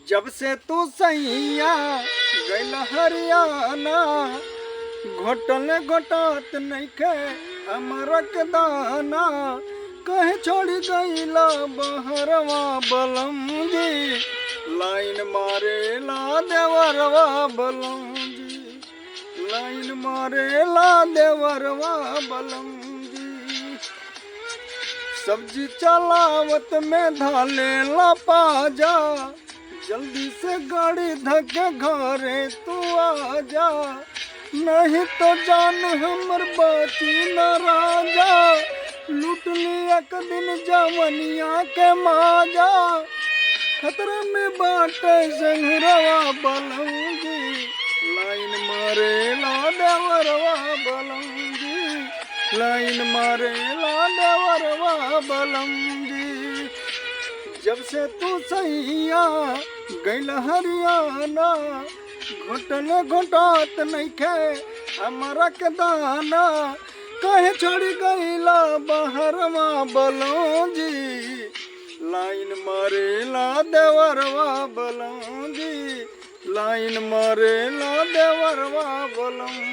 जब से तू सैया गइल हरियाणा, घोटल घोटात नइखे हमरा के दाना। कहे छोड़ी गइला बहरवा बलम जी, लाइन मारेला देवरवा बलम जी, लाइन मारेला देवरवा बलम जी। सब्जी चलावत में धालेला पाजा, जल्दी से गाड़ी धके घरे तू आजा। नहीं तो जान हमर बाची न राजा, लूट ली एक दिन जवनिया के माजा। खतरा में बाटे संगरवा बलम जी, लाइन मारेला देवरवा बलम जी, लाइन मारेला देवरवा बलम जी। जब से तू सैया गइल हरियाणा, घोटल घोटात नइखे हमरा के दाना। कहे छोड़ी गइला बहरवा बलम जी, लाइन मारेला देवरवा बलम जी, लाइन मारेला देवरवा बलम।